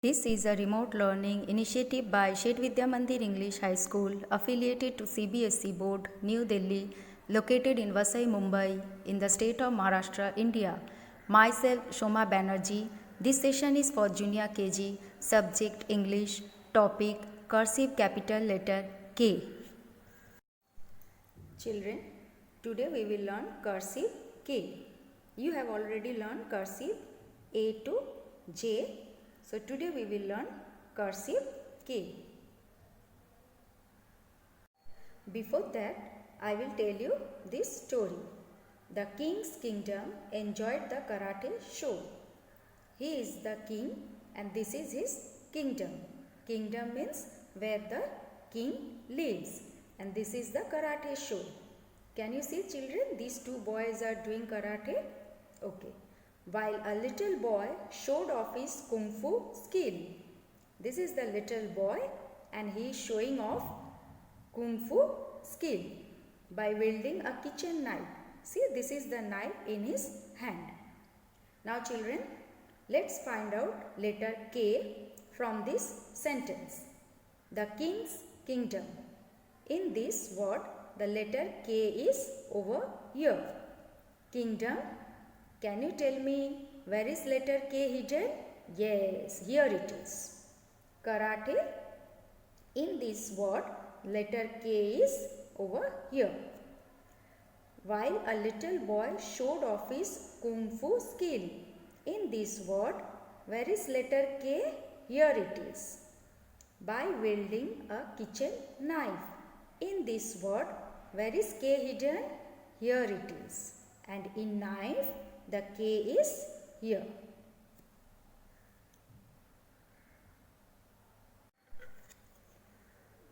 This is a remote learning initiative by Shet Vidya Mandir English High School, affiliated to CBSE Board, New Delhi, located in Vasai, Mumbai, in the state of Maharashtra, India. Myself, Shoma Banerjee. This session is for Junior KG, subject English, topic cursive capital letter K. Children, today we will learn cursive K. You have already learned cursive A to J. So today we will learn cursive K. Before that, I will tell you this story. The king's kingdom enjoyed the karate show. He is the king and this is his kingdom. Kingdom means where the king lives, and this is the karate show. Can you see, children? These two boys are doing karate. Okay. While a little boy showed off his kung fu skill. This is the little boy and he is showing off kung fu skill by wielding a kitchen knife. See, this is the knife in his hand. Now children, let's find out letter K from this sentence. The king's kingdom. In this word, the letter K is over here. Kingdom. Can you tell me where is letter K hidden? Yes, here it is. Karate. In this word, letter K is over here. While a little boy showed off his kung fu skill. In this word, where is letter K? Here it is. By wielding a kitchen knife. In this word, where is K hidden? Here it is. And in knife, the K is here.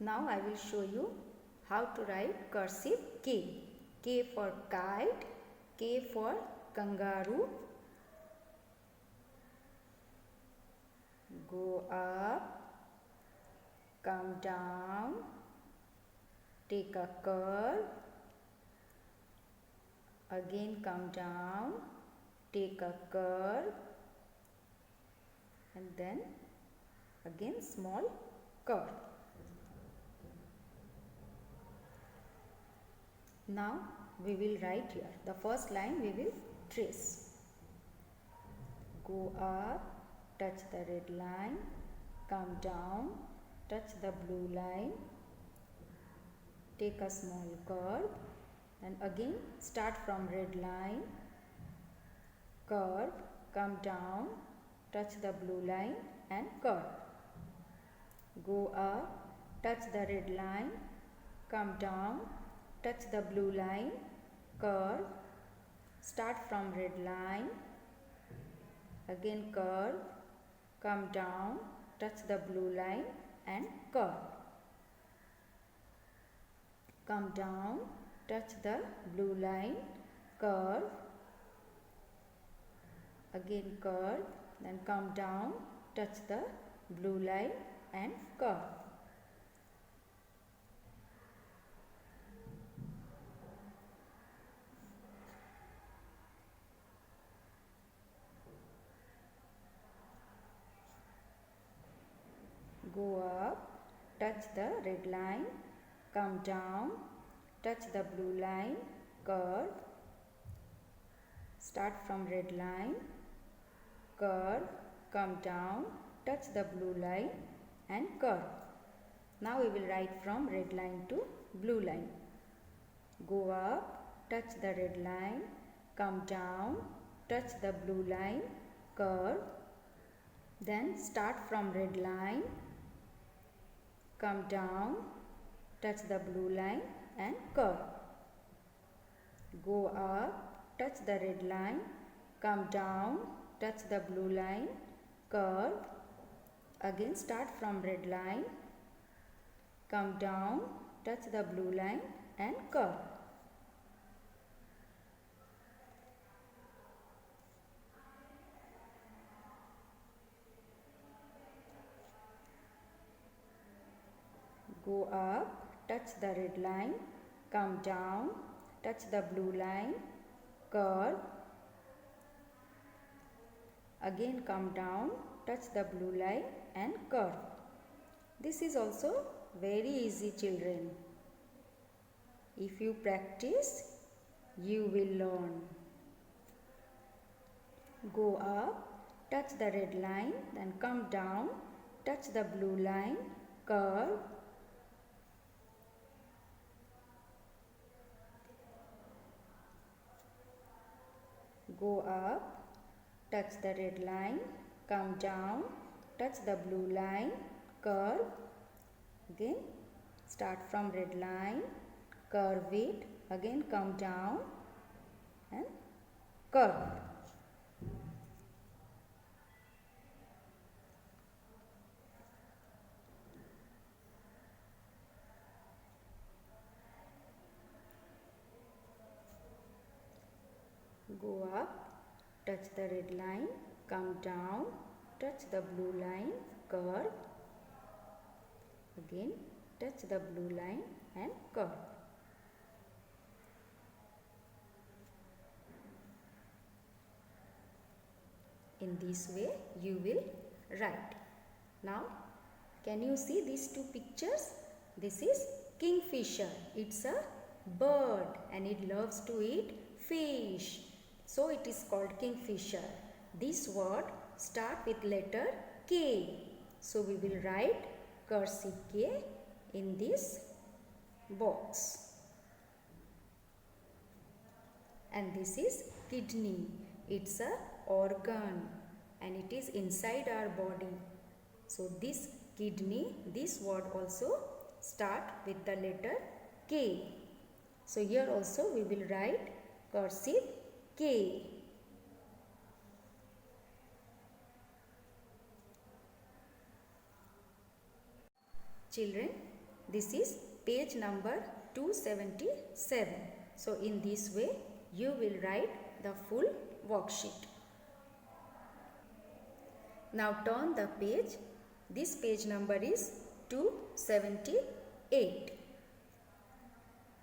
Now I will show you how to write cursive K. K for kite, K for kangaroo. Go up, come down, take a curve, again come down, take a curve, and then again small curve. Now we will write here. The first line we will trace. Go up, touch the red line, come down, touch the blue line, take a small curve, and again start from red line, curve, come down, touch the blue line and curve. Go up, touch the red line, come down, touch the blue line, curve, start from red line, again curve, come down, touch the blue line and curve. Come down, touch the blue line, curve, again curve, then come down, touch the blue line and curve. Go up, touch the red line, come down, touch the blue line, curve, start from red line, curve, come down, touch the blue line and curve. Now we will write from red line to blue line. Go up, touch the red line, come down, touch the blue line, curve, then start from red line, come down, touch the blue line and curve. Go up, touch the red line, come down, touch the blue line, curve, again start from red line, come down, touch the blue line and curve. Go up, touch the red line, come down, touch the blue line, curve, again come down, touch the blue line and curve. This is also very easy, children. If you practice, you will learn. Go up, touch the red line, then come down, touch the blue line, curve. Go up, touch the red line, come down, touch the blue line, curve. Again, start from red line, curve it, again come down and curve. Go up, touch the red line, come down, touch the blue line, curve. Again, touch the blue line and curve. In this way, you will write. Now, can you see these two pictures? This is kingfisher. It's a bird and it loves to eat fish. So, it is called kingfisher. This word start with letter K. So, we will write cursive K in this box. And this is kidney. It's a organ and it is inside our body. So, this kidney, this word also start with the letter K. So, here also we will write cursive K. Children, this is page number 277. So, in this way, you will write the full worksheet. Now, turn the page. This page number is 278.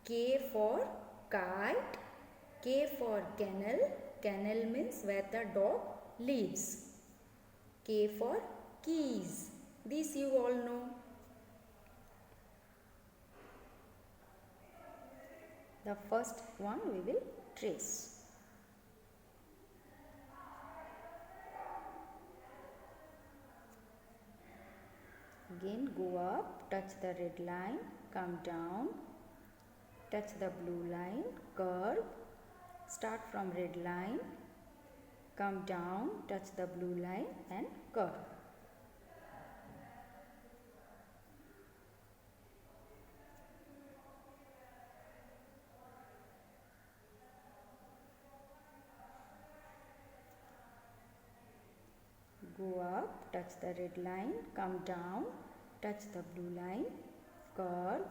K for kite, K for kennel. Kennel means where the dog lives. K for keys. This you all know. The first one we will trace. Again go up, touch the red line, come down, touch the blue line, curve, start from red line, come down, touch the blue line and curve. Go up, touch the red line, come down, touch the blue line, curve,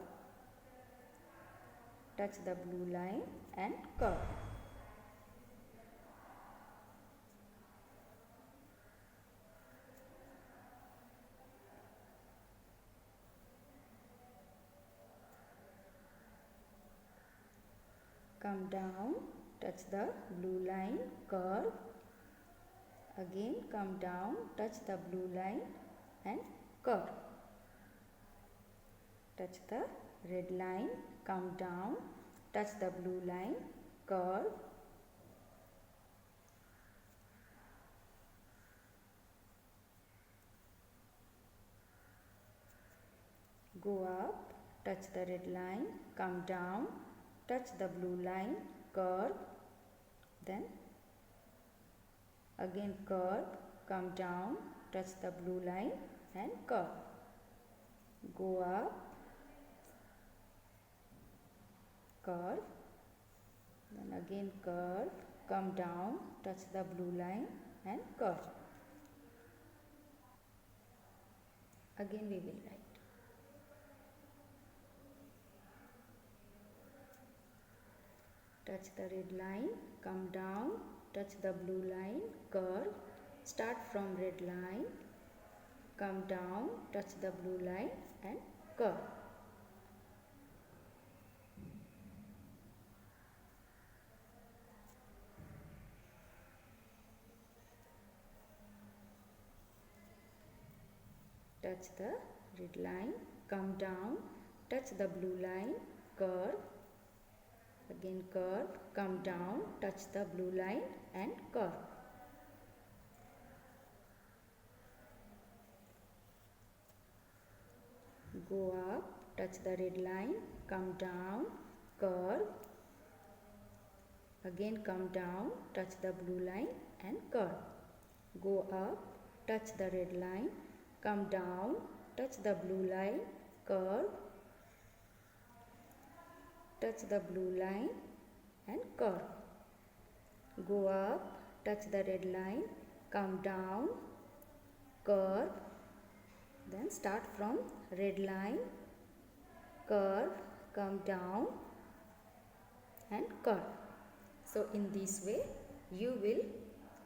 touch the blue line and curve. Come down, touch the blue line, curve. Again come down, touch the blue line and curve. Touch the red line, come down, touch the blue line, curve. Go up, touch the red line, come down, touch the blue line, curve. Then again curve, come down, touch the blue line and curve. Go up, curve, then again curve, come down, touch the blue line and curve. Again we will write. Touch the red line, come down, touch the blue line, curve, start from red line, come down, touch the blue line and curve. touch the red line, come down, touch the blue line, curve, again curve, come down, touch the blue line and curve. Go up, touch the red line, come down, curve, again come down, touch the blue line and curve. Go up, touch the red line, come down, touch the blue line, curve, touch the blue line and curve. Go up, touch the red line, come down, curve, then start from red line, curve, come down and curve. So in this way you will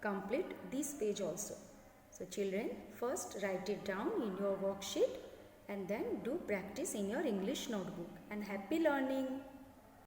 complete this page also. So children, first write it down in your worksheet and then do practice in your English notebook. And happy learning!